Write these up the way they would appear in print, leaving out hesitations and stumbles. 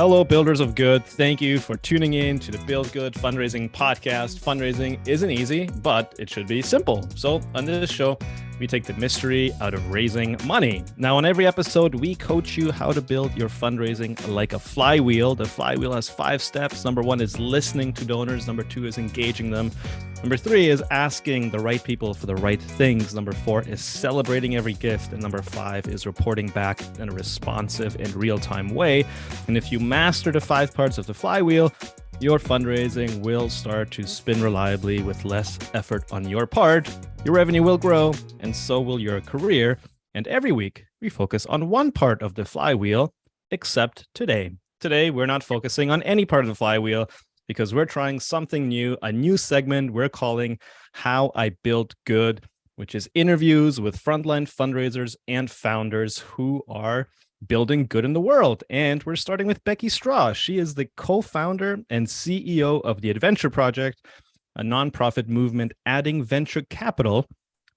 Hello, builders of good. Thank you for tuning in to the Build Good Fundraising podcast. Fundraising isn't easy, but it should be simple. So on this show, we take the mystery out of raising money. Now, on every episode, we coach you how to build your fundraising like a flywheel. The flywheel has 5 steps. Number 1 is listening to donors. Number 2 is engaging them. Number 3 is asking the right people for the right things. Number 4 is celebrating every gift. And number 5 is reporting back in a responsive and real-time way. And if you master the 5 parts of the flywheel, your fundraising will start to spin reliably with less effort on your part. Your revenue will grow, and so will your career. And every week, we focus on one part of the flywheel, except today. Today, we're not focusing on any part of the flywheel because we're trying something new, a new segment we're calling How I Build Good, which is interviews with frontline fundraisers and founders who are building good in the world. And we're starting with Becky Straw. She is the co-founder and CEO of the Adventure Project, a nonprofit movement adding venture capital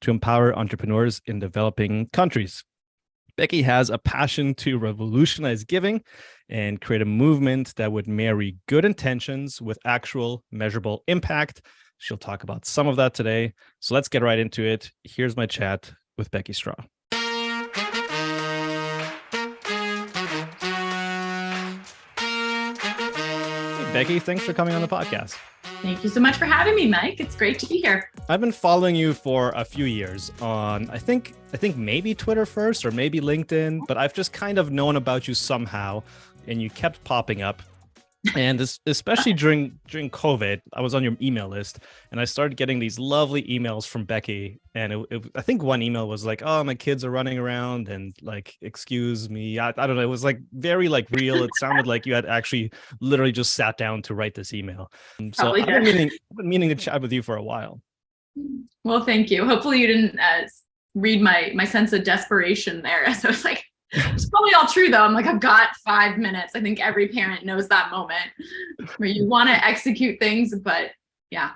to empower entrepreneurs in developing countries. Becky has a passion to revolutionize giving and create a movement that would marry good intentions with actual measurable impact. She'll talk about some of that today. So let's get right into it. Here's my chat with Becky Straw. Becky, thanks for coming on the podcast. Thank you so much for having me, Mike. It's great to be here. I've been following you for a few years on, I think maybe Twitter first or maybe LinkedIn, but I've just kind of known about you somehow, and you kept popping up. And especially during COVID, I was on your email list and I started getting these lovely emails from Becky. And I think one email was like, oh, my kids are running around and like, excuse me. I don't know. It was like very like real. It sounded like you had actually literally just sat down to write this email. So I've been meaning to chat with you for a while. Well, thank you. Hopefully you didn't read my sense of desperation there. So it's like, it's probably all true though. I'm like, I've got 5 minutes. I think every parent knows that moment where you want to execute things, but yeah,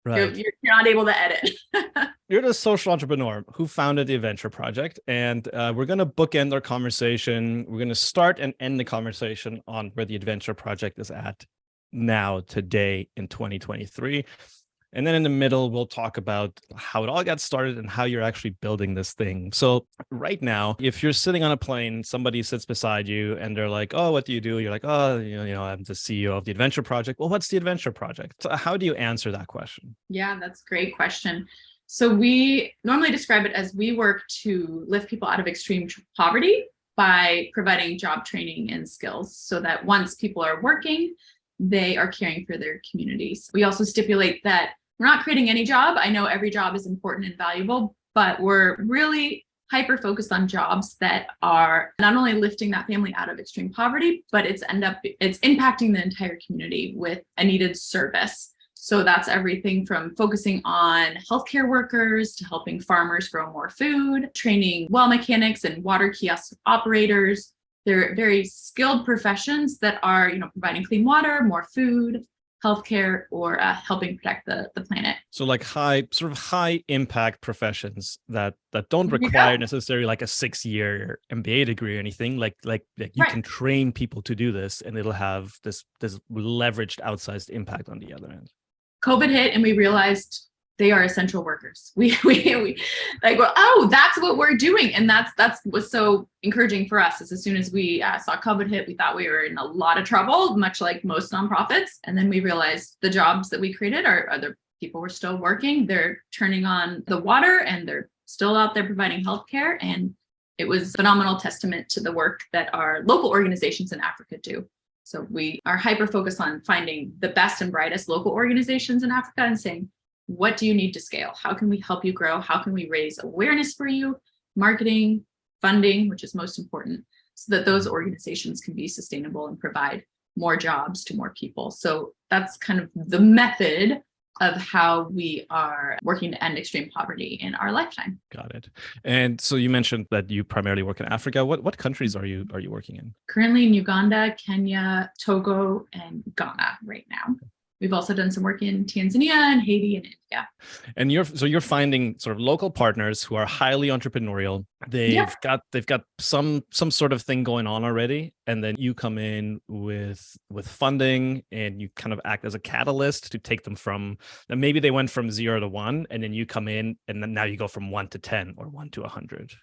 right. You're not able to edit. You're the social entrepreneur who founded the Adventure Project, and we're going to bookend our conversation. We're going to start and end the conversation on where the Adventure Project is at now, today in 2023. And then in the middle, we'll talk about how it all got started and how you're actually building this thing. So right now, if you're sitting on a plane, somebody sits beside you and they're like, oh, what do you do? You're like, oh, I'm the CEO of the Adventure Project. Well, what's the Adventure Project? So how do you answer that question? Yeah, that's a great question. So we normally describe it as we work to lift people out of extreme poverty by providing job training and skills so that once people are working, they are caring for their communities. We also stipulate that we're not creating any job. I know every job is important and valuable, but we're really hyper-focused on jobs that are not only lifting that family out of extreme poverty, but it's impacting the entire community with a needed service. So that's everything from focusing on healthcare workers to helping farmers grow more food, training well mechanics and water kiosk operators. They're very skilled professions that are, providing clean water, more food, healthcare, or helping protect the planet. So like high impact professions that don't require necessarily like a 6-year MBA degree or anything. Like you can train people to do this and it'll have this leveraged outsized impact on the other end. COVID hit and we realized they are essential workers. We like, well, oh, that's what we're doing. And that's was so encouraging for us. As soon as we saw COVID hit, we thought we were in a lot of trouble, much like most nonprofits. And then we realized the jobs that we created are other people were still working. They're turning on the water and they're still out there providing healthcare. And it was a phenomenal testament to the work that our local organizations in Africa do. So we are hyper-focused on finding the best and brightest local organizations in Africa and saying, what do you need to scale? How can we help you grow? How can we raise awareness for you, marketing, funding, which is most important, so that those organizations can be sustainable and provide more jobs to more people? So that's kind of the method of how we are working to end extreme poverty in our lifetime. Got it. And so you mentioned that you primarily work in Africa. What countries are you working in? Currently in Uganda, Kenya, Togo, and Ghana right now. We've also done some work in Tanzania and Haiti and India. And you're finding sort of local partners who are highly entrepreneurial. They've got some sort of thing going on already, and then you come in with funding, and you kind of act as a catalyst to take them from, and maybe they went from 0 to 1, and then you come in, and then now you go from 1 to 10 or 1 to 100.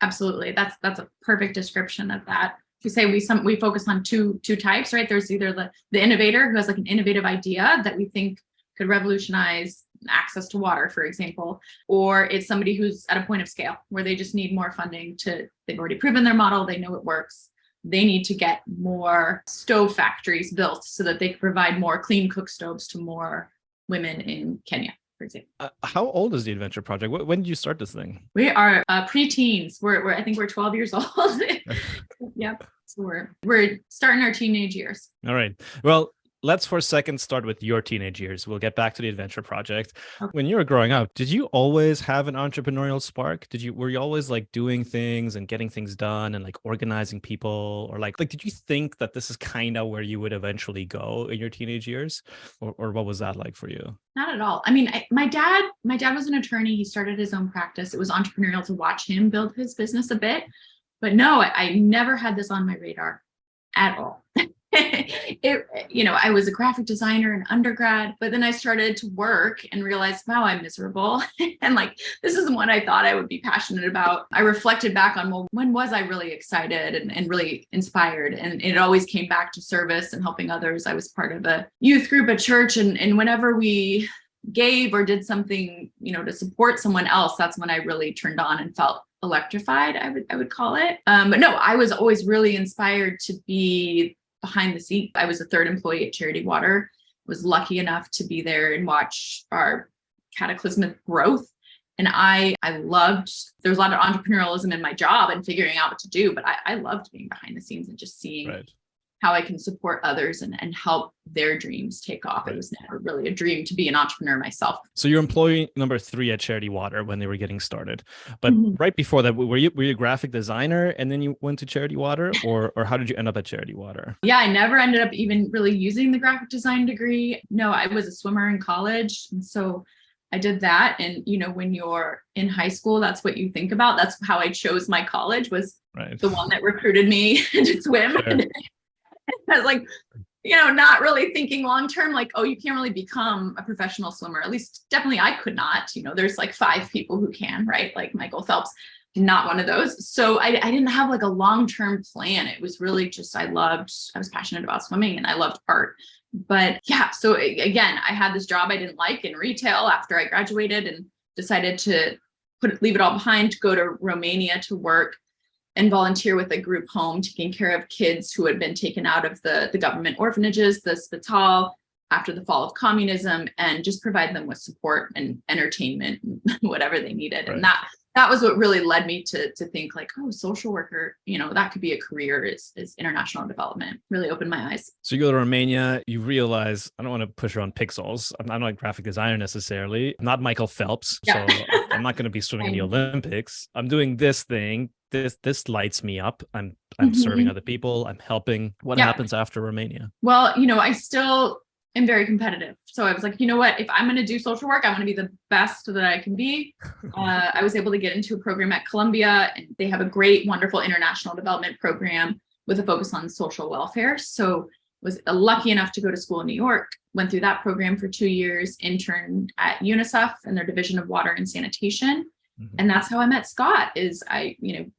Absolutely, that's a perfect description of that. To say we focus on two types, right? There's either the innovator who has like an innovative idea that we think could revolutionize access to water, for example, or it's somebody who's at a point of scale where they just need more funding they've already proven their model, they know it works. They need to get more stove factories built so that they can provide more clean cook stoves to more women in Kenya, for example. How old is the Adventure Project? When did you start this thing? We are pre-teens. I think we're 12 years old. Yep. So we're starting our teenage years. All right. Well, let's for a second start with your teenage years. We'll get back to the Adventure Project. Okay. When you were growing up, did you always have an entrepreneurial spark? Were you always like doing things and getting things done and like organizing people, or like did you think that this is kind of where you would eventually go in your teenage years, or what was that like for you? Not at all. I mean, my dad was an attorney. He started his own practice. It was entrepreneurial to watch him build his business a bit, but no, I never had this on my radar at all. I was a graphic designer in undergrad, but then I started to work and realized, wow, I'm miserable. And like, this isn't what I thought I would be passionate about. I reflected back on, well, when was I really excited and really inspired? And it always came back to service and helping others. I was part of a youth group at church. And whenever we gave or did something, to support someone else, that's when I really turned on and felt electrified, I would call it. But no, I was always really inspired to be behind the scenes. I was the third employee at Charity Water, was lucky enough to be there and watch our cataclysmic growth. And I loved, there was a lot of entrepreneurialism in my job and figuring out what to do, but I loved being behind the scenes and just seeing how I can support others and help their dreams take off. Right. It was never really a dream to be an entrepreneur myself. So you're employee number 3 at Charity Water when they were getting started. But right before that, were you a graphic designer and then you went to Charity Water, or how did you end up at Charity Water? Yeah, I never ended up even really using the graphic design degree. No, I was a swimmer in college. And so I did that. And, when you're in high school, that's what you think about. That's how I chose my college, was the one that recruited me to swim. Sure. I was like, not really thinking long-term, like, oh, you can't really become a professional swimmer. At least definitely I could not. There's like 5 people who can, right? Like Michael Phelps, not one of those. So I didn't have like a long-term plan. It was really just, I was passionate about swimming and I loved art. But yeah, so again, I had this job I didn't like in retail after I graduated and decided to leave it all behind, to go to Romania to work and volunteer with a group home taking care of kids who had been taken out of the government orphanages, the Spital, after the fall of communism, and just provide them with support and entertainment and whatever they needed. Right. And that was what really led me to think like, oh, social worker, that could be a career, is international development. Really opened my eyes. So you go to Romania, you realize, I don't want to push her on pixels. I'm not a graphic designer necessarily. I'm not Michael Phelps. Yeah. So I'm not going to be swimming in the Olympics. I'm doing this thing. This lights me up. I'm serving other people. I'm helping. What happens after Romania? Well, I still am very competitive. So I was like, you know what, if I'm going to do social work, I want to be the best that I can be. I was able to get into a program at Columbia, and they have a great, wonderful international development program with a focus on social welfare. So was lucky enough to go to school in New York, went through that program for 2 years, interned at UNICEF in their division of water and sanitation. And that's how I met Scott.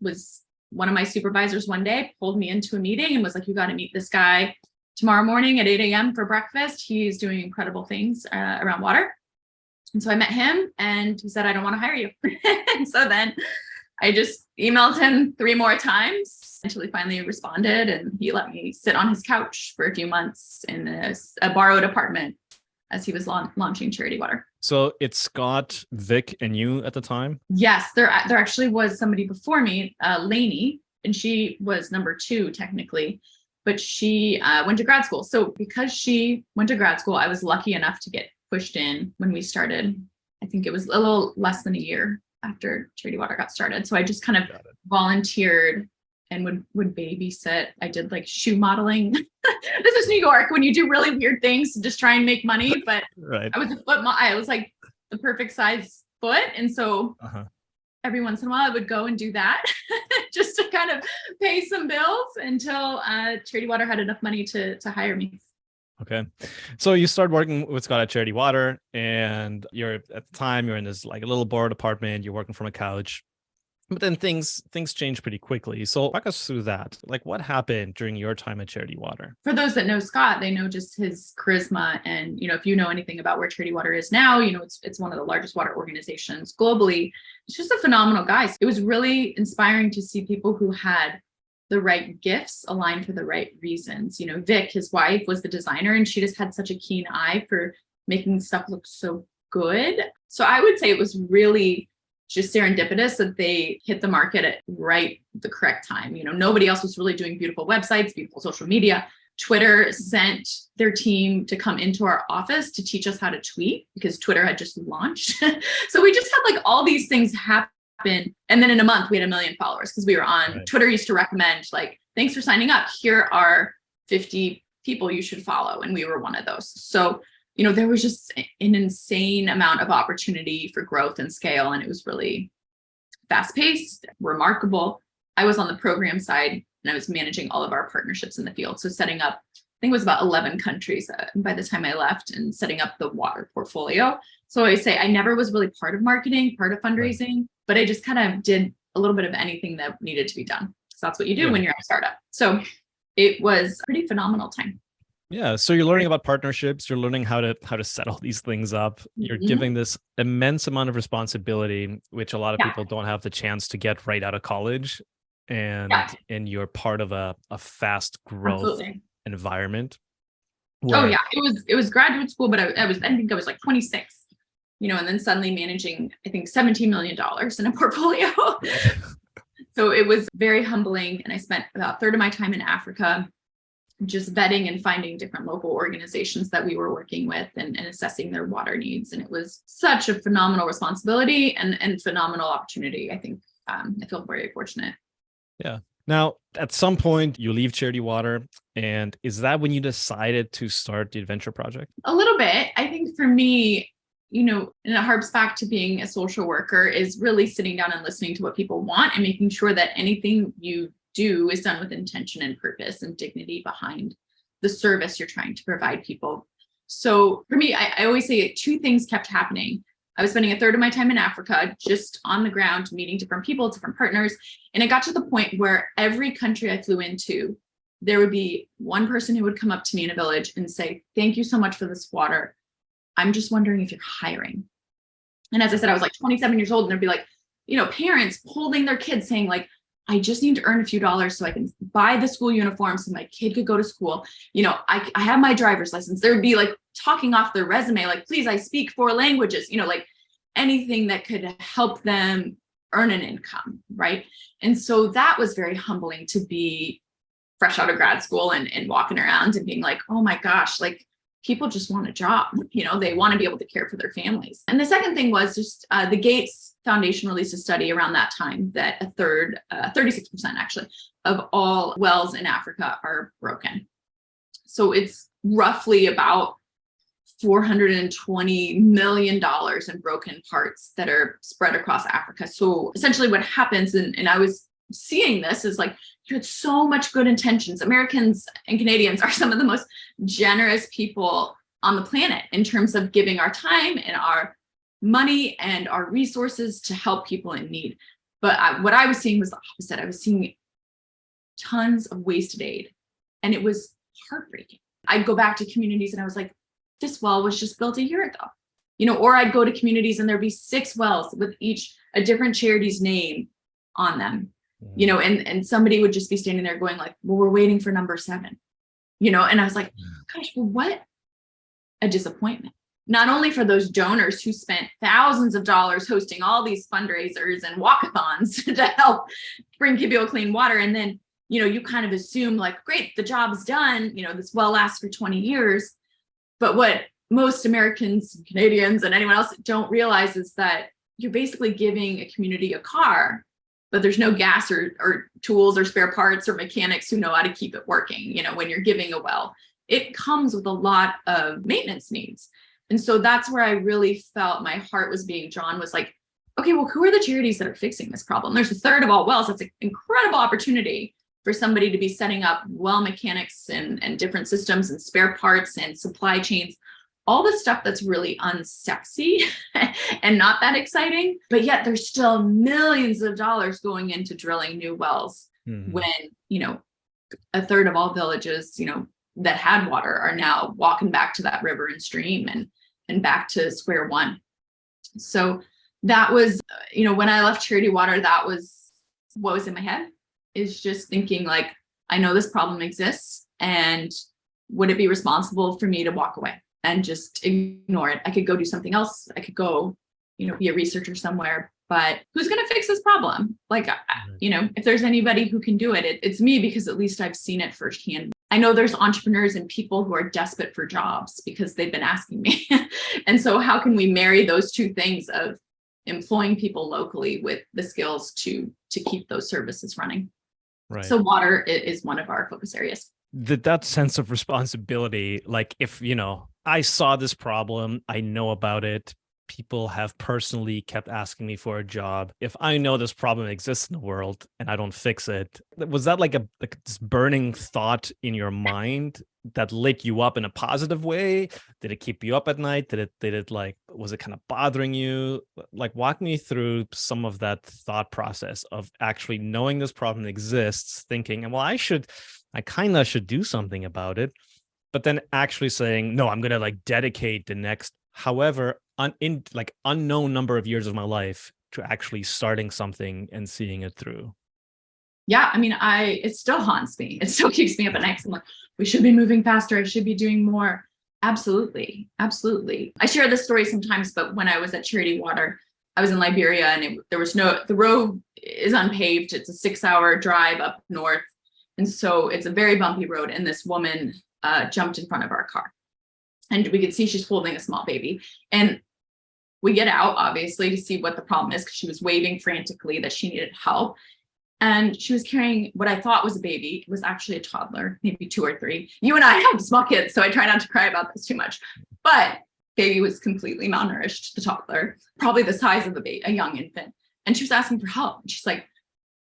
Was one of my supervisors one day pulled me into a meeting and was like, you got to meet this guy tomorrow morning at 8 a.m. for breakfast. He's doing incredible things around water. And so I met him and he said, I don't want to hire you. And so then I just emailed him 3 more times until he finally responded, and he let me sit on his couch for a few months in a borrowed apartment as he was launching Charity Water. So it's Scott, Vic, and you at the time? Yes, there actually was somebody before me, Lainey, and she was number 2 technically, but she went to grad school. So because she went to grad school, I was lucky enough to get pushed in when we started. I think it was a little less than a year after Charity Water got started. So I just kind of volunteered and would babysit. I did like shoe modeling. This is New York when you do really weird things to just try and make money. But Right. I was I was like the perfect size foot. And so every once in a while I would go and do that just to kind of pay some bills until Charity Water had enough money to hire me. Okay. So you start working with Scott at Charity Water, and you're at the time you're in this like a little board apartment, you're working from a couch. But then things change pretty quickly. So walk us through that. Like what happened during your time at Charity Water? For those that know Scott, they know just his charisma. And, if you know anything about where Charity Water is now, it's one of the largest water organizations globally. It's just a phenomenal guy. It was really inspiring to see people who had the right gifts aligned for the right reasons. Vic, his wife, was the designer, and she just had such a keen eye for making stuff look so good. So I would say it was really just serendipitous that they hit the market at the correct time. Nobody else was really doing beautiful websites, beautiful social media. Twitter sent their team to come into our office to teach us how to tweet because Twitter had just launched. So we just had like all these things happen. And then in a month we had 1 million followers because we were on. Right. Twitter used to recommend like, thanks for signing up. Here are 50 people you should follow. And we were one of those. So there was just an insane amount of opportunity for growth and scale. And it was really fast paced, remarkable. I was on the program side and I was managing all of our partnerships in the field. So setting up, I think it was about 11 countries by the time I left, and setting up the water portfolio. So I say I never was really part of marketing, part of fundraising, but I just kind of did a little bit of anything that needed to be done. So that's what you do when you're a startup. So it was a pretty phenomenal time. Yeah. So you're learning about partnerships. You're learning how to set all these things up. You're giving this immense amount of responsibility, which a lot of people don't have the chance to get right out of college. And you're part of a fast growth environment. It was graduate school, but I think I was like 26, and then suddenly managing, I think $17 million in a portfolio. So it was very humbling. And I spent about a third of my time in Africa, just vetting and finding different local organizations that we were working with and assessing their water needs. And it was such a phenomenal responsibility and phenomenal opportunity. I think I feel very fortunate. Yeah. Now, at some point you leave Charity Water, and is that when you decided to start the Adventure Project? A little bit. I think for me, and it harps back to being a social worker, is really sitting down and listening to what people want and making sure that anything you do is done with intention and purpose and dignity behind the service you're trying to provide people. So for me, I always say 2 things kept happening. I was spending a third of my time in Africa, just on the ground, meeting different people, different partners. And it got to the point where every country I flew into, there would be one person who would come up to me in a village and say, thank you so much for this water. I'm just wondering if you're hiring. And as I said, I was like 27 years old, and there'd be like, parents holding their kids saying like, I just need to earn a few dollars so I can buy the school uniform so my kid could go to school. I have my driver's license. There would be like talking off their resume, like, please, I speak 4 languages, like anything that could help them earn an income. Right. And so that was very humbling to be fresh out of grad school and walking around and being like, oh my gosh, like people just want a job, they want to be able to care for their families. And the second thing was just the Gates Foundation released a study around that time that 36% actually, of all wells in Africa are broken. So it's roughly about $420 million in broken parts that are spread across Africa. So essentially what happens, and I was seeing this, is like, you had so much good intentions. Americans and Canadians are some of the most generous people on the planet in terms of giving our time and our money and our resources to help people in need. But what I was seeing was the opposite. I was seeing tons of wasted aid, and it was heartbreaking. I'd go back to communities and I was like, this well was just built a year ago, or I'd go to communities and there'd be 6 wells with each a different charity's name on them, and somebody would just be standing there going like, well, we're waiting for number 7, and I was like, gosh, well, what a disappointment. Not only for those donors who spent thousands of dollars hosting all these fundraisers and walkathons to help bring people clean water. And then, you kind of assume like, great, the job's done, this well lasts for 20 years. But what most Americans, Canadians, and anyone else don't realize is that you're basically giving a community a car, but there's no gas or tools or spare parts or mechanics who know how to keep it working. When you're giving a well, it comes with a lot of maintenance needs. And so that's where I really felt my heart was being drawn, was like, okay, well, who are the charities that are fixing this problem? There's a third of all wells. That's an incredible opportunity for somebody to be setting up well mechanics and different systems and spare parts and supply chains, all the stuff that's really unsexy and not that exciting. But yet there's still millions of dollars going into drilling new wells when, a third of all villages, that had water are now walking back to that river and stream and back to square one. So that was, when I left Charity Water, that was what was in my head, is just thinking like, I know this problem exists, and would it be responsible for me to walk away and just ignore it? I could go do something else. I could go, be a researcher somewhere, but who's going to fix this problem? Like, if there's anybody who can do it, it's me, because at least I've seen it firsthand. I know there's entrepreneurs and people who are desperate for jobs because they've been asking me. And so how can we marry those two things of employing people locally with the skills to keep those services running? Right. So water is one of our focus areas. That sense of responsibility, like if, I saw this problem, I know about it, people have personally kept asking me for a job. If I know this problem exists in the world and I don't fix it, was that like this burning thought in your mind that lit you up in a positive way? Did it keep you up at night? Was it kind of bothering you? Like, walk me through some of that thought process of actually knowing this problem exists, thinking, well, I kind of should do something about it, but then actually saying, no, I'm going to dedicate the next, however, unknown number of years of my life to actually starting something and seeing it through. Yeah. I mean, it still haunts me. It still keeps me up at night. I'm like, we should be moving faster. I should be doing more. Absolutely. Absolutely. I share this story sometimes, but when I was at Charity Water, I was in Liberia, and the road is unpaved. It's a 6-hour drive up north. And so it's a very bumpy road. And this woman jumped in front of our car, and we could see she's holding a small baby. And we get out, obviously, to see what the problem is, because she was waving frantically that she needed help. And she was carrying what I thought was a baby. It was actually a toddler, maybe 2 or 3. You and I have small kids, so I try not to cry about this too much. But baby was completely malnourished, the toddler, probably the size of a young infant. And she was asking for help. And she's like,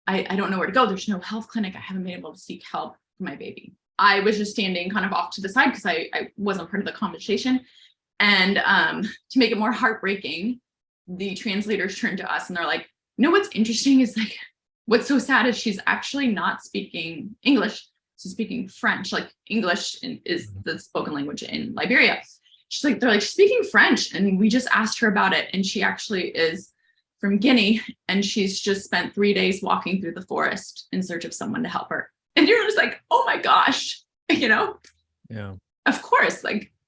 I don't know where to go. There's no health clinic. I haven't been able to seek help for my baby. I was just standing kind of off to the side because I wasn't part of the conversation. And to make it more heartbreaking, the translators turned to us and they're like, what's interesting is what's so sad is she's actually not speaking English. She's speaking French. English is the spoken language in Liberia. They're like, she's speaking French. And we just asked her about it. And she actually is from Guinea. And she's just spent 3 days walking through the forest in search of someone to help her. And you're just like, oh my gosh, Yeah. Of course,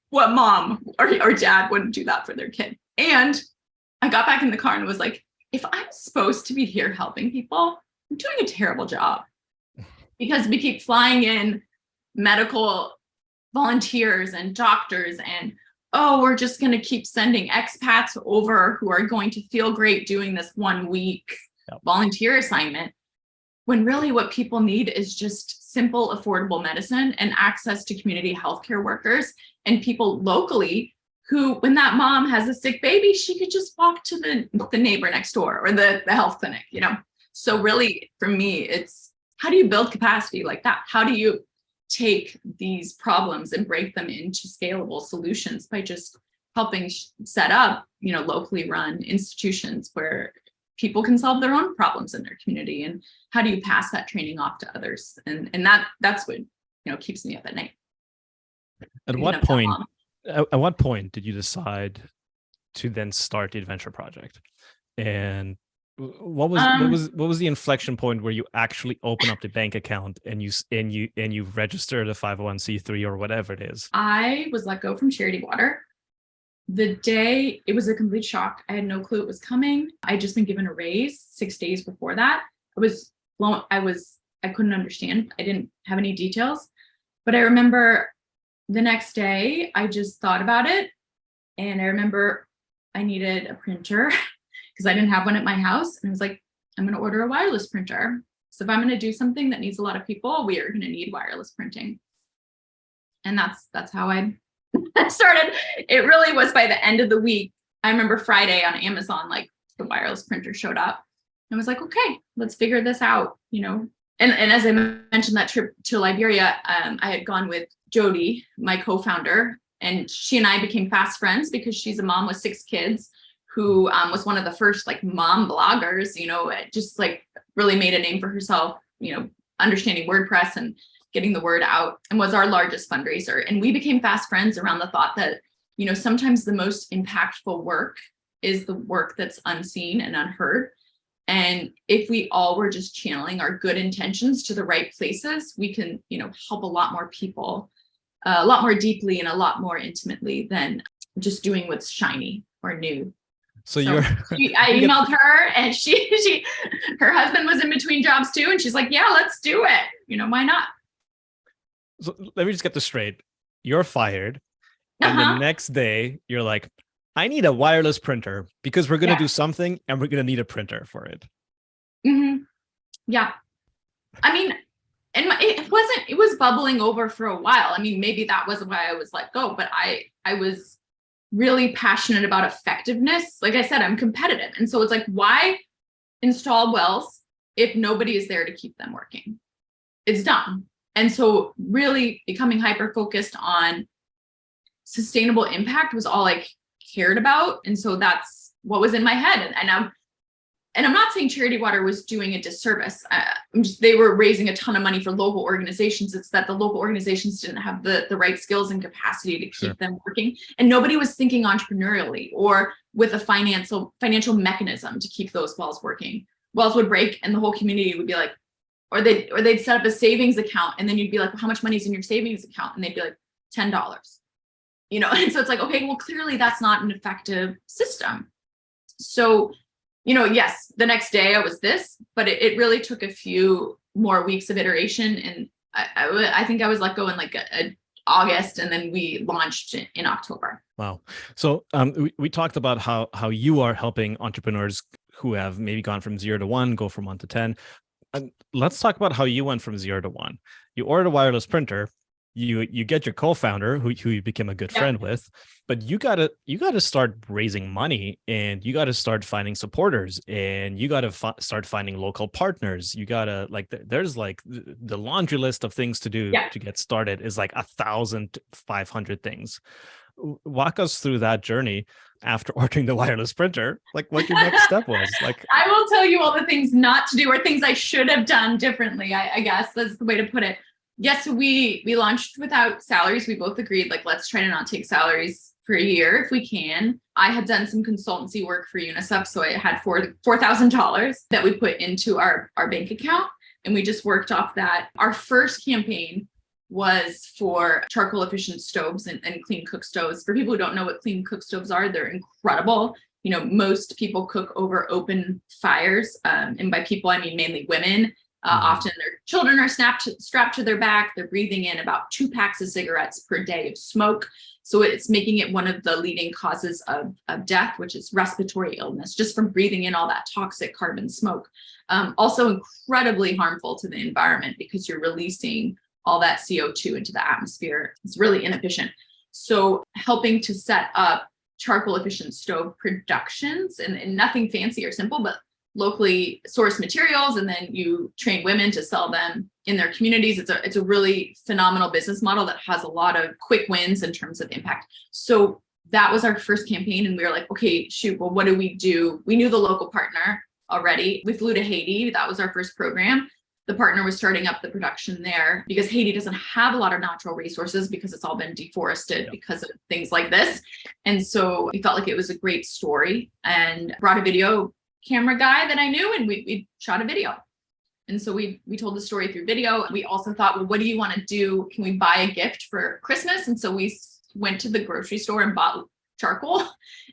what mom or dad wouldn't do that for their kid? And I got back in the car and was like, if I'm supposed to be here helping people, I'm doing a terrible job, because we keep flying in medical volunteers and doctors, and we're just going to keep sending expats over who are going to feel great doing this 1 week volunteer assignment, when really what people need is just simple, affordable medicine and access to community healthcare workers and people locally who, when that mom has a sick baby, she could just walk to the neighbor next door or the health clinic, So really, for me, it's how do you build capacity like that? How do you take these problems and break them into scalable solutions by just helping set up, locally run institutions where people can solve their own problems in their community? And how do you pass that training off to others? And that's what, keeps me up at night. At what point did you decide to then start the adventure project? And what was the inflection point where you actually open up the bank account and you register the 501c3 or whatever it is? I was let go from Charity Water. The day, it was a complete shock. I had no clue it was coming. I had just been given a raise 6 days before that. I couldn't understand. I didn't have any details, but I remember the next day I just thought about it. And I remember I needed a printer because I didn't have one at my house. And I was like, I'm going to order a wireless printer. So if I'm going to do something that needs a lot of people, we are going to need wireless printing. And that's how I started. It really was by the end of the week. I remember Friday on Amazon, like the wireless printer showed up. I was like, okay, let's figure this out, And as I mentioned, that trip to Liberia, I had gone with Jody, my co-founder, and she and I became fast friends because she's a mom with 6 kids who was one of the first like mom bloggers, just like really made a name for herself, understanding WordPress and getting the word out, and was our largest fundraiser. And we became fast friends around the thought that, sometimes the most impactful work is the work that's unseen and unheard. And if we all were just channeling our good intentions to the right places, we can, help a lot more people, a lot more deeply and a lot more intimately than just doing what's shiny or new. So I emailed her, and her husband was in between jobs too. And she's like, yeah, let's do it. Why not? So let me just get this straight. You're fired. And the next day you're like, I need a wireless printer because we're going to do something and we're going to need a printer for it. Mm-hmm. Yeah. I mean, and it was bubbling over for a while. I mean, maybe that was why I was let go, but I was really passionate about effectiveness. Like I said, I'm competitive. And so it's like, why install wells if nobody is there to keep them working? It's dumb. And so really becoming hyper-focused on sustainable impact was all I cared about. And so that's what was in my head. And I'm not saying Charity Water was doing a disservice. They were raising a ton of money for local organizations. It's that the local organizations didn't have the right skills and capacity to keep them working. And nobody was thinking entrepreneurially or with a financial mechanism to keep those wells working. Wells would break and the whole community would be like, or they'd set up a savings account, and then you'd be like, well, how much money is in your savings account? And they'd be like, $10. And so it's like, okay, well, clearly that's not an effective system. So, yes, the next day I was this, but it really took a few more weeks of iteration. And I think I was let go in like August, and then we launched in October. Wow. So we talked about how you are helping entrepreneurs who have maybe gone from 0 to 1, go from 1 to 10. And let's talk about how you went from 0 to 1. You ordered a wireless printer. You get your co-founder who you became a good friend with, but you gotta start raising money, and you gotta start finding supporters, and you gotta start finding local partners. You gotta there's like the laundry list of things to do to get started is like 1,500 things. Walk us through that journey after ordering the wireless printer, like what your next step was. Like, I will tell you all the things not to do or things I should have done differently. I guess that's the way to put it. Yes, we launched without salaries. We both agreed, like, let's try to not take salaries for a year if we can. I had done some consultancy work for UNICEF, so I had $4,000 that we put into our bank account, and we just worked off that. Our first campaign was for charcoal efficient stoves and clean cook stoves. For people who don't know what clean cook stoves are, they're incredible. Most people cook over open fires. And by people, I mean mainly women. Often their children are strapped to their back. They're breathing in about 2 packs of cigarettes per day of smoke. So it's making it one of the leading causes of death, which is respiratory illness, just from breathing in all that toxic carbon smoke. Also incredibly harmful to the environment because you're releasing all that CO2 into the atmosphere. It's really inefficient. So helping to set up charcoal efficient stove productions, and nothing fancy or simple, but locally sourced materials, and then you train women to sell them in their communities. It's a really phenomenal business model that has a lot of quick wins in terms of impact. So that was our first campaign, and we were like, okay, shoot, well, what do we do? We knew the local partner already. We flew to Haiti. That was our first program. The partner was starting up the production there because Haiti doesn't have a lot of natural resources because it's all been deforested because of things like this. And so we felt like it was a great story, and brought a video camera guy that I knew, and we shot a video. And so we told the story through video. We also thought, well, what do you want to do? Can we buy a gift for Christmas? And so we went to the grocery store and bought charcoal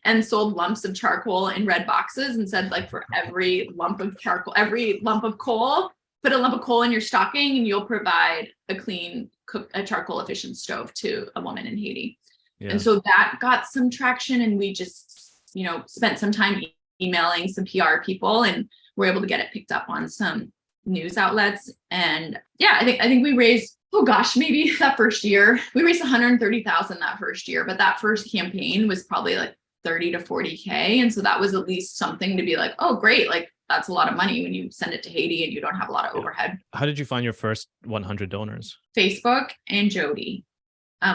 and sold lumps of charcoal in red boxes, and said, like, for every lump of charcoal, every lump of coal, put a lump of coal in your stocking, and you'll provide a charcoal efficient stove to a woman in Haiti. And so that got some traction, and we just, spent some time emailing some PR people, and we're able to get it picked up on some news outlets. And yeah, I think we raised, oh gosh, maybe that first year, we raised 130,000 that first year, but that first campaign was probably like 30 to 40K. And so that was at least something to be like, oh, great. Like that's a lot of money when you send it to Haiti and you don't have a lot of overhead. How did you find your first 100 donors? Facebook and Jody.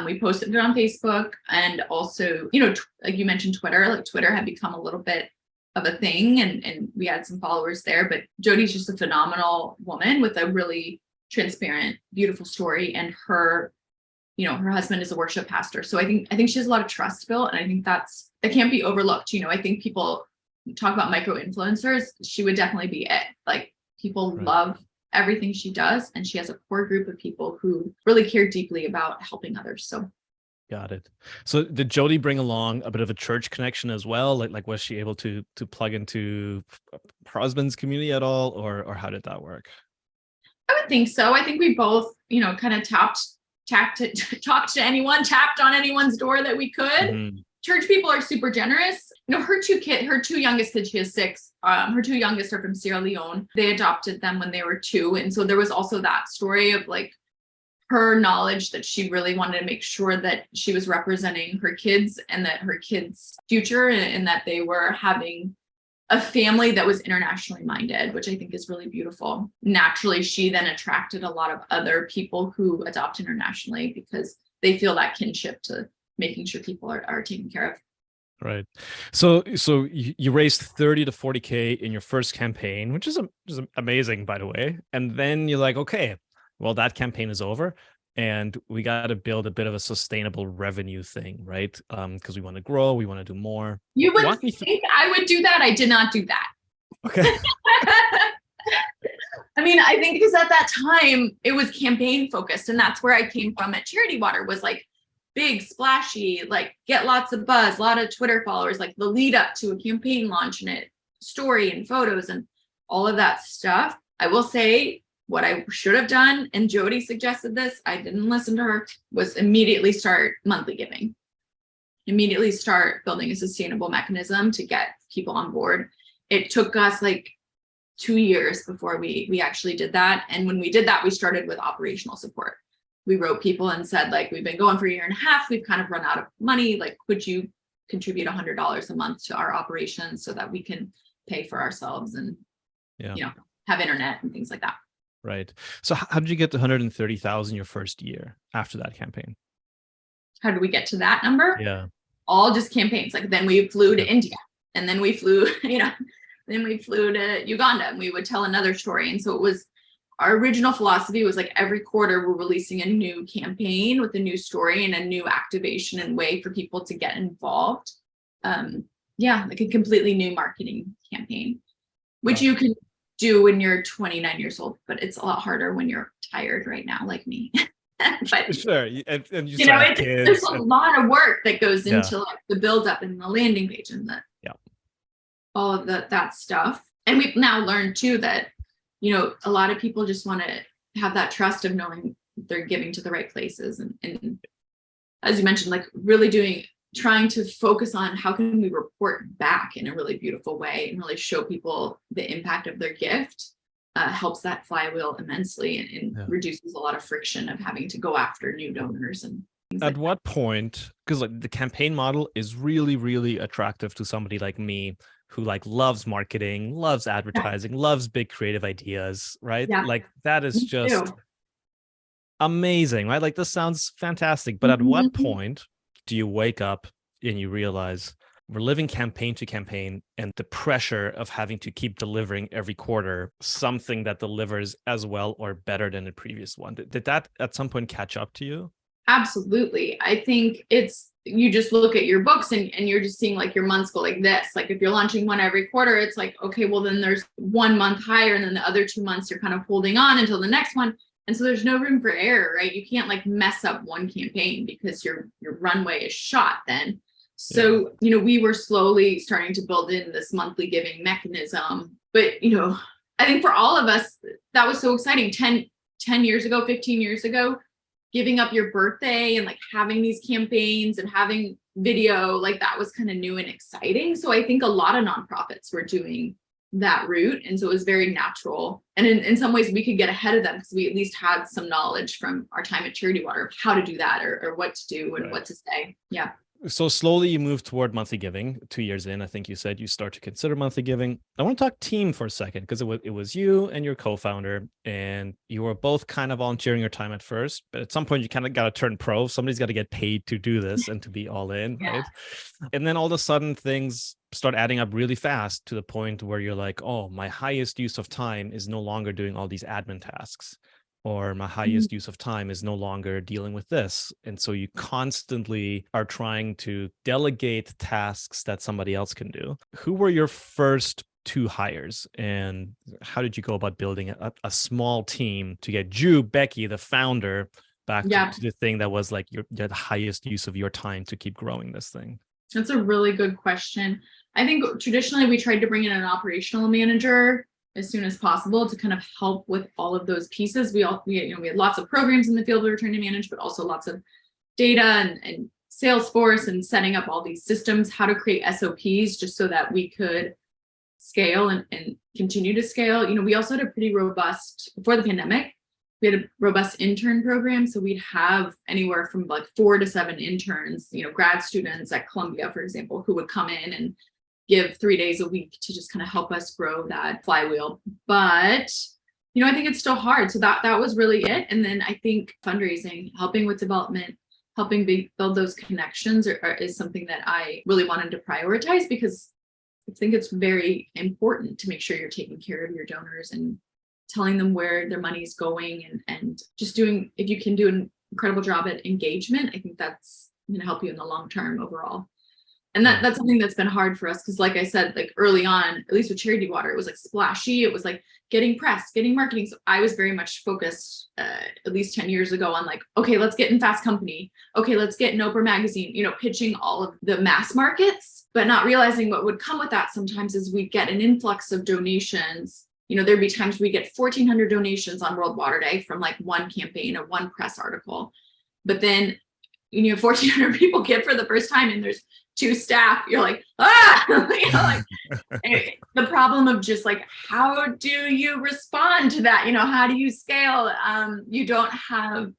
We posted it on Facebook, and also, you know, like you mentioned, Twitter. Like Twitter had become a little bit of a thing, and we had some followers there. But Jody's just a phenomenal woman with a really transparent, beautiful story, and her, you know, her husband is a worship pastor. So I think she has a lot of trust built, and I think that can't be overlooked. You know, I think people talk about micro influencers. She would definitely be it. Like people love everything she does, and she has a core group of people who really care deeply about helping others. So got it. So did Jody bring along a bit of a church connection as well? Like was she able to plug into her husband's community at all, or how did that work? I would think so. I think we both, you know, kind of talked to anyone, tapped on anyone's door that we could. Mm-hmm. Church people are super generous. You know, her two youngest kids, she has 6. Her 2 youngest are from Sierra Leone. They adopted them when they were 2. And so there was also that story of like her knowledge that she really wanted to make sure that she was representing her kids and that her kids' future, and that they were having a family that was internationally minded, which I think is really beautiful. Naturally, she then attracted a lot of other people who adopt internationally because they feel that kinship to making sure people are taken care of. Right. So you raised 30 to 40K in your first campaign, which is amazing, by the way. And then you're like, okay, well, that campaign is over and we got to build a bit of a sustainable revenue thing, right? Because we want to grow, we want to do more. You would think I would do that. I did not do that. Okay. I mean, I think because at that time it was campaign focused, and that's where I came from at Charity Water, was like big, splashy, like get lots of buzz, a lot of Twitter followers, like the lead up to a campaign launch and it story and photos and all of that stuff. I will say what I should have done, and Jody suggested this, I didn't listen to her, was immediately start monthly giving. Immediately start building a sustainable mechanism to get people on board. It took us like 2 years before we actually did that. And when we did that, we started with operational support. We wrote people and said, like, we've been going for a year and a half. We've kind of run out of money. Like, could you contribute $100 a month to our operations so that we can pay for ourselves and, you know, have internet and things like that. Right. So how did you get to 130,000 your first year after that campaign? How did we get to that number? Yeah. All just campaigns. Like then we flew to India, and then we flew, then we flew to Uganda, and we would tell another story. And so it was, our original philosophy was like every quarter we're releasing a new campaign with a new story and a new activation and way for people to get involved. Like a completely new marketing campaign, which you can do when you're 29 years old, but it's a lot harder when you're tired right now, like me. But sure, and you know, there's a lot of work that goes into like the build up and the landing page and all of that stuff. And we've now learned too that, you know, a lot of people just want to have that trust of knowing they're giving to the right places. And as you mentioned, like really trying to focus on how can we report back in a really beautiful way and really show people the impact of their gift. Helps that flywheel immensely and reduces a lot of friction of having to go after new donors and things. At what point, because like the campaign model is really, really attractive to somebody like me who like loves marketing, loves advertising, loves big creative ideas, right? Yeah. Like that is just amazing, right? Like this sounds fantastic. But at what point do you wake up and you realize we're living campaign to campaign, and the pressure of having to keep delivering every quarter something that delivers as well or better than the previous one? Did that at some point catch up to you? Absolutely. I think you just look at your books and you're just seeing like your months go like this. Like if you're launching one every quarter, it's like, okay, well then there's 1 month higher, and then the other 2 months you're kind of holding on until the next one. And so there's no room for error, right? You can't like mess up one campaign because your runway is shot then. So, you know, we were slowly starting to build in this monthly giving mechanism. But, you know, I think for all of us, that was so exciting. 10 years ago, 15 years ago, giving up your birthday and like having these campaigns and having video, like that was kind of new and exciting. So I think a lot of nonprofits were doing that route. And so it was very natural. And in some ways we could get ahead of them because we at least had some knowledge from our time at Charity Water of how to do that or what to do and what to say. Yeah. So slowly you move toward monthly giving. 2 years in, I think you said you start to consider monthly giving. I want to talk team for a second because it was you and your co-founder, and you were both kind of volunteering your time at first, but at some point you kind of got to turn pro. Somebody's got to get paid to do this and to be all in, right? And then all of a sudden things start adding up really fast to the point where you're like, oh, my highest use of time is no longer doing all these admin tasks, or my highest use of time is no longer dealing with this. And so you constantly are trying to delegate tasks that somebody else can do. Who were your first 2 hires, and how did you go about building a small team to get you, Becky, the founder, back to the thing that was like the highest use of your time to keep growing this thing? That's a really good question. I think traditionally we tried to bring in an operational manager as soon as possible to kind of help with all of those pieces. We had lots of programs in the field we were trying to manage, but also lots of data and Salesforce and setting up all these systems, how to create SOPs just so that we could scale and continue to scale. We also had a pretty robust, before the pandemic, we had a robust intern program. So we'd have anywhere from like 4 to 7 interns, grad students at Columbia, for example, who would come in and give 3 days a week to just kind of help us grow that flywheel. But, I think it's still hard. So that was really it. And then I think fundraising, helping with development, helping build those connections is something that I really wanted to prioritize, because I think it's very important to make sure you're taking care of your donors and telling them where their money is going and just doing, if you can do an incredible job at engagement, I think that's going to help you in the long term overall. And that's something that's been hard for us because, like I said, like early on, at least with Charity Water, it was like splashy. It was like getting press, getting marketing. So I was very much focused at least 10 years ago on like, okay, let's get in Fast Company. Okay, let's get in Oprah Magazine, pitching all of the mass markets, but not realizing what would come with that sometimes is we get an influx of donations. There'd be times we get 1,400 donations on World Water Day from like one campaign or one press article. But then, 1,400 people give for the first time and there's 2 staff, you're like, the problem of just like, how do you respond to that? How do you scale? You don't have,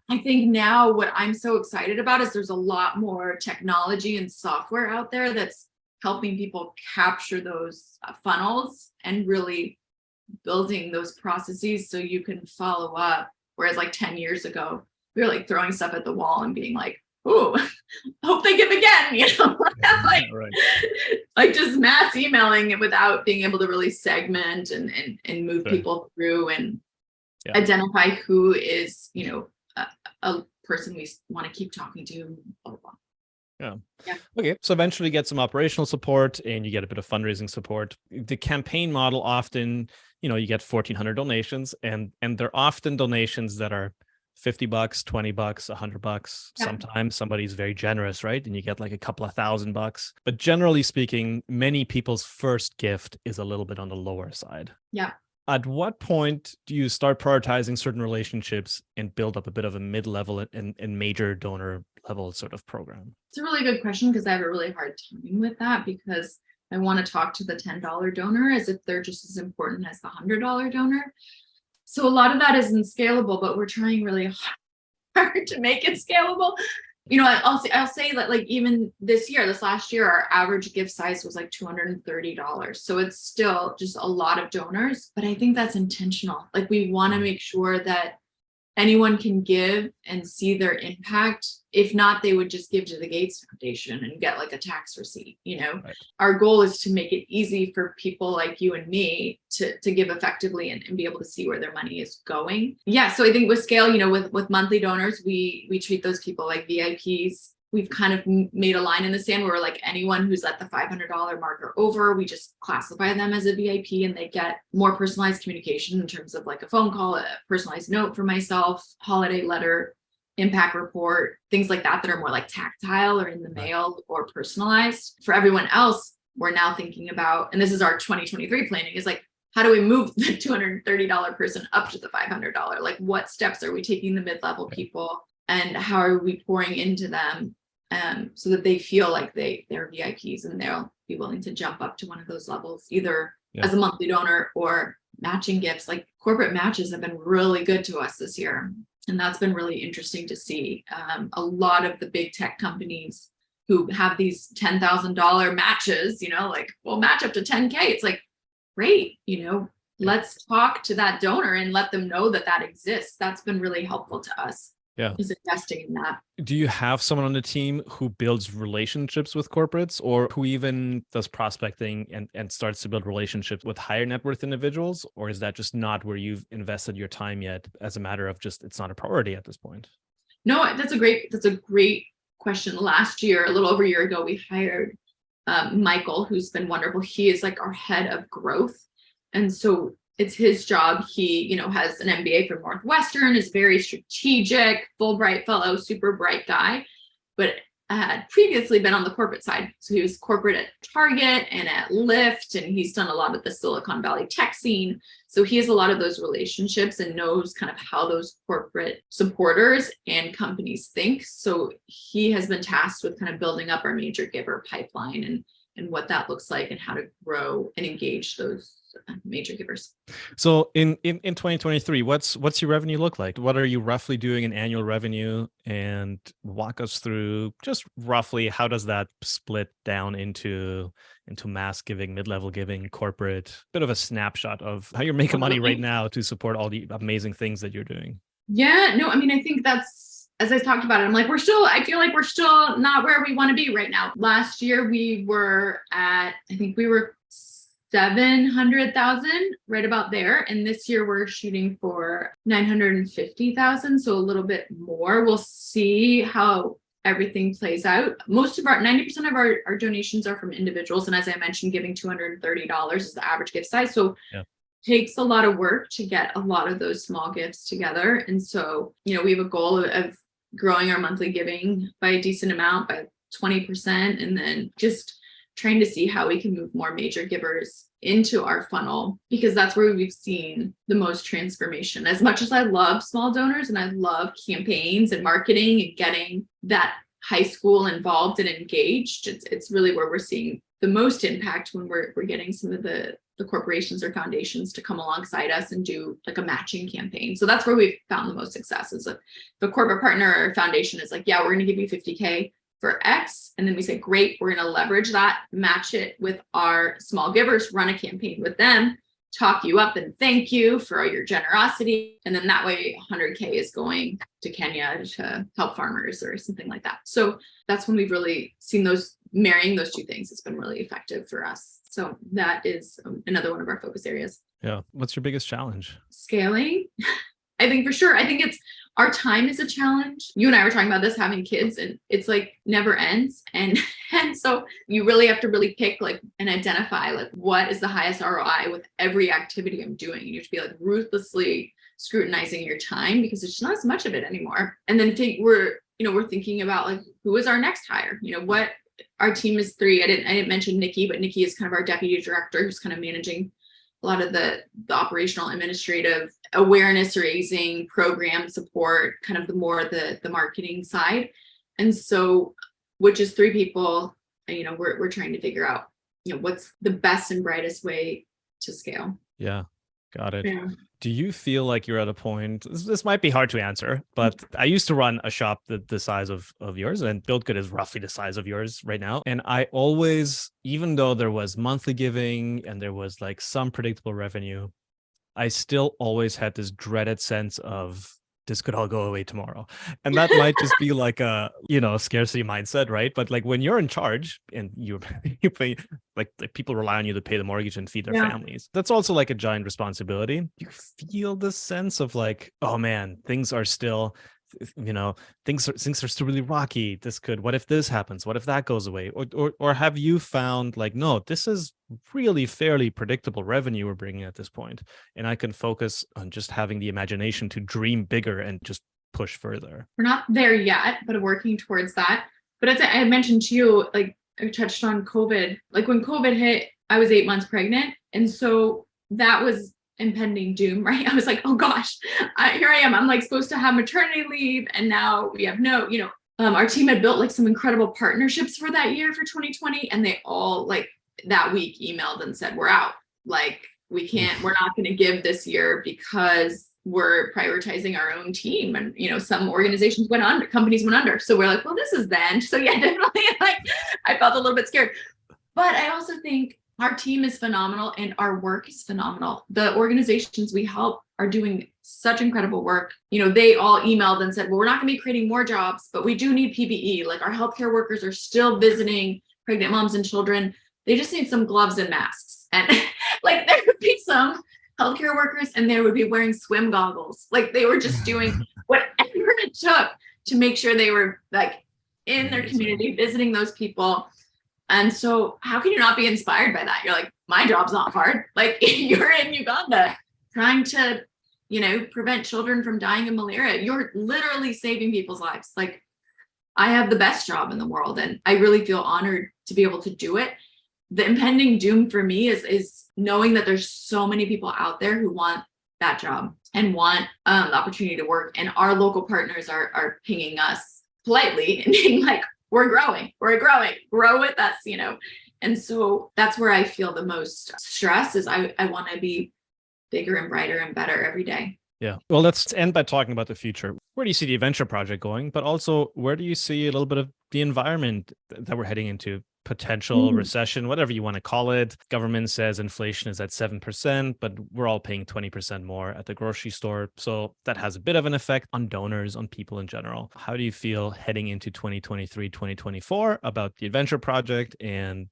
I think now what I'm so excited about is there's a lot more technology and software out there that's helping people capture those funnels and really building those processes so you can follow up. Whereas like 10 years ago, we were like throwing stuff at the wall and being like, oh, hope they give again, like just mass emailing it without being able to really segment and move people through and identify who is, a person we want to keep talking to, blah, blah, blah. Yeah. Okay. So eventually get some operational support and you get a bit of fundraising support. The campaign model often, you get 1,400 donations and they're often donations that are $50, $20, $100. Sometimes somebody's very generous, right? And you get like a couple of $1,000. But generally speaking, many people's first gift is a little bit on the lower side. Yeah. At what point do you start prioritizing certain relationships and build up a bit of a mid-level and major donor level sort of program? It's a really good question because I have a really hard time with that because I want to talk to the $10 donor as if they're just as important as the $100 donor. So a lot of that isn't scalable, but we're trying really hard to make it scalable. I'll say that like even this last year, our average gift size was like $230. So it's still just a lot of donors, but I think that's intentional. Like we want to make sure that anyone can give and see their impact. If not, they would just give to the Gates Foundation and get like a tax receipt, Right. Our goal is to make it easy for people like you and me to give effectively and be able to see where their money is going. Yeah. So I think with scale, with monthly donors, we treat those people like VIPs. We've kind of made a line in the sand where like anyone who's at the $500 mark or over, we just classify them as a VIP and they get more personalized communication in terms of like a phone call, a personalized note for myself, holiday letter, impact report, things like that are more like tactile or in the mail or personalized. For everyone else, we're now thinking about, and this is our 2023 planning, is like, how do we move the $230 person up to the $500? Like what steps are we taking the mid-level people and how are we pouring into them so that they feel like they're VIPs and they'll be willing to jump up to one of those levels, either as a monthly donor or matching gifts. Like corporate matches have been really good to us this year. And that's been really interesting to see. A lot of the big tech companies who have these $10,000 matches, like we'll match up to 10K. It's like, great, let's talk to that donor and let them know that exists. That's been really helpful to us. Yeah. Is investing in that. Do you have someone on the team who builds relationships with corporates, or who even does prospecting and starts to build relationships with higher net worth individuals? Or is that just not where you've invested your time yet, as a matter of just, it's not a priority at this point? No, that's a great question. Last year, a little over a year ago, we hired Michael, who's been wonderful. He is like our head of growth. And so it's his job. He, has an MBA from Northwestern, is very strategic, Fulbright fellow, super bright guy, but had previously been on the corporate side. So he was corporate at Target and at Lyft, and he's done a lot of the Silicon Valley tech scene. So he has a lot of those relationships and knows kind of how those corporate supporters and companies think. So he has been tasked with kind of building up our major giver pipeline and what that looks like and how to grow and engage those major givers. So in 2023, what's your revenue look like? What are you roughly doing in annual revenue? And walk us through just roughly, how does that split down into mass giving, mid-level giving, corporate, bit of a snapshot of how you're making money right now to support all the amazing things that you're doing. Yeah, no, I think that's, as I talked about it, I feel like we're still not where we want to be right now. Last year we were at, I think we were 700,000, right about there. And this year we're shooting for 950,000. So a little bit more. We'll see how everything plays out. 90% of our donations are from individuals. And as I mentioned, giving $230 is the average gift size. So takes a lot of work to get a lot of those small gifts together. And so, we have a goal of growing our monthly giving by a decent amount, by 20%, and then just trying to see how we can move more major givers into our funnel, because that's where we've seen the most transformation. As much as I love small donors and I love campaigns and marketing and getting that high school involved and engaged, it's really where we're seeing the most impact when we're getting some of the corporations or foundations to come alongside us and do like a matching campaign. So that's where we've found the most success. Is if the corporate partner or foundation is like, yeah, we're going to give you 50K for X. And then we say, great, we're going to leverage that, match it with our small givers, run a campaign with them, talk you up and thank you for all your generosity. And then that way 100K is going to Kenya to help farmers or something like that. So that's when we've really seen marrying those two things. It's been really effective for us. So that is another one of our focus areas. Yeah. What's your biggest challenge? Scaling. I think for sure. I think our time is a challenge. You and I were talking about this, having kids, and it's like never ends. And so you really have to really pick and identify what is the highest ROI with every activity I'm doing. And you have to be ruthlessly scrutinizing your time, because it's not as much of it anymore. And then we're thinking about who is our next hire? What our team is 3. I didn't mention Nikki, but Nikki is kind of our deputy director, who's kind of managing a lot of the operational, administrative, awareness raising, program support, kind of the marketing side. And so, which is 3 people, we're trying to figure out, what's the best and brightest way to scale. Yeah. Got it. Yeah. Do you feel like you're at a point, this might be hard to answer, but I used to run a shop the size of yours, and BuildGood is roughly the size of yours right now. And I always, even though there was monthly giving and there was some predictable revenue, I still always had this dreaded sense of this could all go away tomorrow. And that might just be a, scarcity mindset, right? But when you're in charge and you pay, people rely on you to pay the mortgage and feed their families, that's also a giant responsibility. You feel this sense of oh man, things are still, things are still really rocky. What if this happens? What if that goes away? Or have you found no, this is really fairly predictable revenue we're bringing at this point, and I can focus on just having the imagination to dream bigger and just push further? We're not there yet, but working towards that. But as I mentioned to you, I touched on COVID. When COVID hit, I was 8 months pregnant. And so that was impending doom, right? I was like, oh gosh, here I am. I'm supposed to have maternity leave. And now we have our team had built like some incredible partnerships for that year for 2020. And they all like that week emailed and said, we're out. Like we're not going to give this year because we're prioritizing our own team. And, some organizations went under, companies went under. So we're like, well, this is the end. So yeah, definitely like I felt a little bit scared, but I also think our team is phenomenal and our work is phenomenal. The organizations we help are doing such incredible work. They all emailed and said, well, we're not going to be creating more jobs, but we do need PPE. Like our healthcare workers are still visiting pregnant moms and children. They just need some gloves and masks. And like there would be some healthcare workers and they would be wearing swim goggles. Like they were just doing whatever it took to make sure they were like in their community, visiting those people. And so how can you not be inspired by that? You're like, my job's not hard. Like you're in Uganda trying to, prevent children from dying of malaria. You're literally saving people's lives. Like I have the best job in the world and I really feel honored to be able to do it. The impending doom for me is knowing that there's so many people out there who want that job and want the opportunity to work. And our local partners are pinging us politely and being like, we're growing, grow with us, And so that's where I feel the most stress is I want to be bigger and brighter and better every day. Yeah. Well, let's end by talking about the future. Where do you see the venture project going? But also, where do you see a little bit of the environment that we're heading into? Potential recession, whatever you want to call it. Government says inflation is at 7%, but we're all paying 20% more at the grocery store. So that has a bit of an effect on donors, on people in general. How do you feel heading into 2023, 2024 about the adventure project and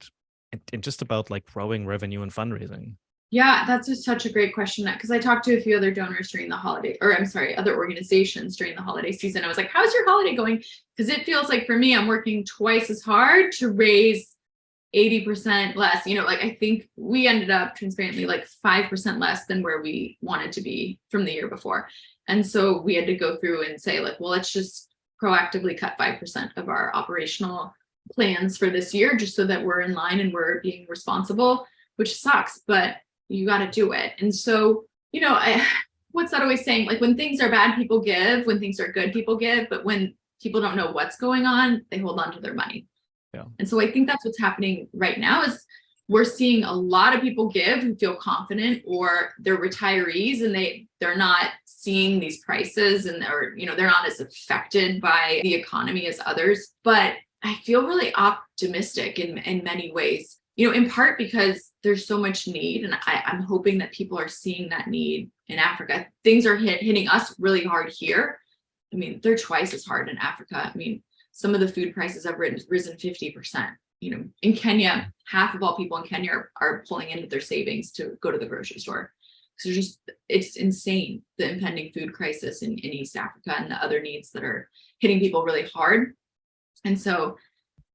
just about like growing revenue and fundraising? Yeah, that's such a great question because I talked to a few other donors during the holiday, other organizations during the holiday season. I was like, how's your holiday going? Because it feels like for me, I'm working twice as hard to raise 80% less. I think we ended up transparently like 5% less than where we wanted to be from the year before. And so we had to go through and say like, well, let's just proactively cut 5% of our operational plans for this year, just so that we're in line and we're being responsible, which sucks, but you got to do it. And so, what's that always saying? Like when things are bad, people give, when things are good, people give, but when people don't know what's going on, they hold on to their money. Yeah. And so I think that's what's happening right now is we're seeing a lot of people give who feel confident or they're retirees and they're not seeing these prices and they're not as affected by the economy as others. But I feel really optimistic in many ways. In part because there's so much need. And I'm hoping that people are seeing that need in Africa. Things are hitting us really hard here. I mean, they're twice as hard in Africa. I mean, some of the food prices have risen 50%. In Kenya, half of all people in Kenya are pulling into their savings to go to the grocery store. So it's insane, the impending food crisis in East Africa and the other needs that are hitting people really hard. And so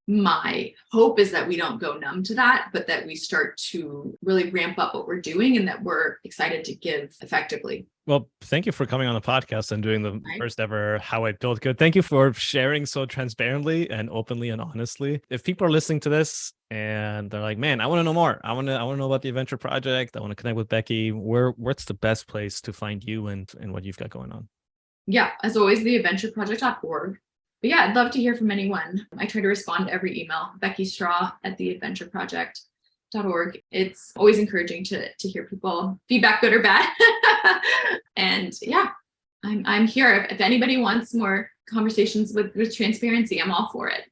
my hope is that we don't go numb to that, but that we start to really ramp up what we're doing and that we're excited to give effectively. Well, thank you for coming on the podcast and doing the first ever How I Build Good. Thank you for sharing so transparently and openly and honestly. If people are listening to this and they're like, man, I want to know more. I want to know about the adventure project. I want to connect with Becky. What's the best place to find you and what you've got going on? Yeah, as always, theadventureproject.org. But yeah, I'd love to hear from anyone. I try to respond to every email. Becky Straw at theadventureproject.org. It's always encouraging to hear people feedback, good or bad. And yeah, I'm here. If anybody wants more conversations with transparency, I'm all for it.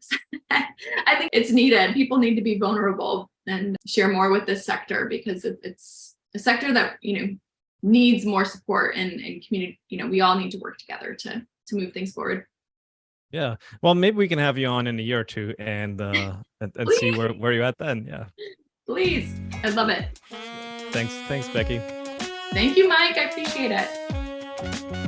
I think it's needed. People need to be vulnerable and share more with this sector because it's a sector that needs more support and community. We all need to work together to move things forward. Yeah. Well, maybe we can have you on in a year or two and see where you're at then. Yeah. Please. I'd love it. Thanks, Becky. Thank you, Mike. I appreciate it.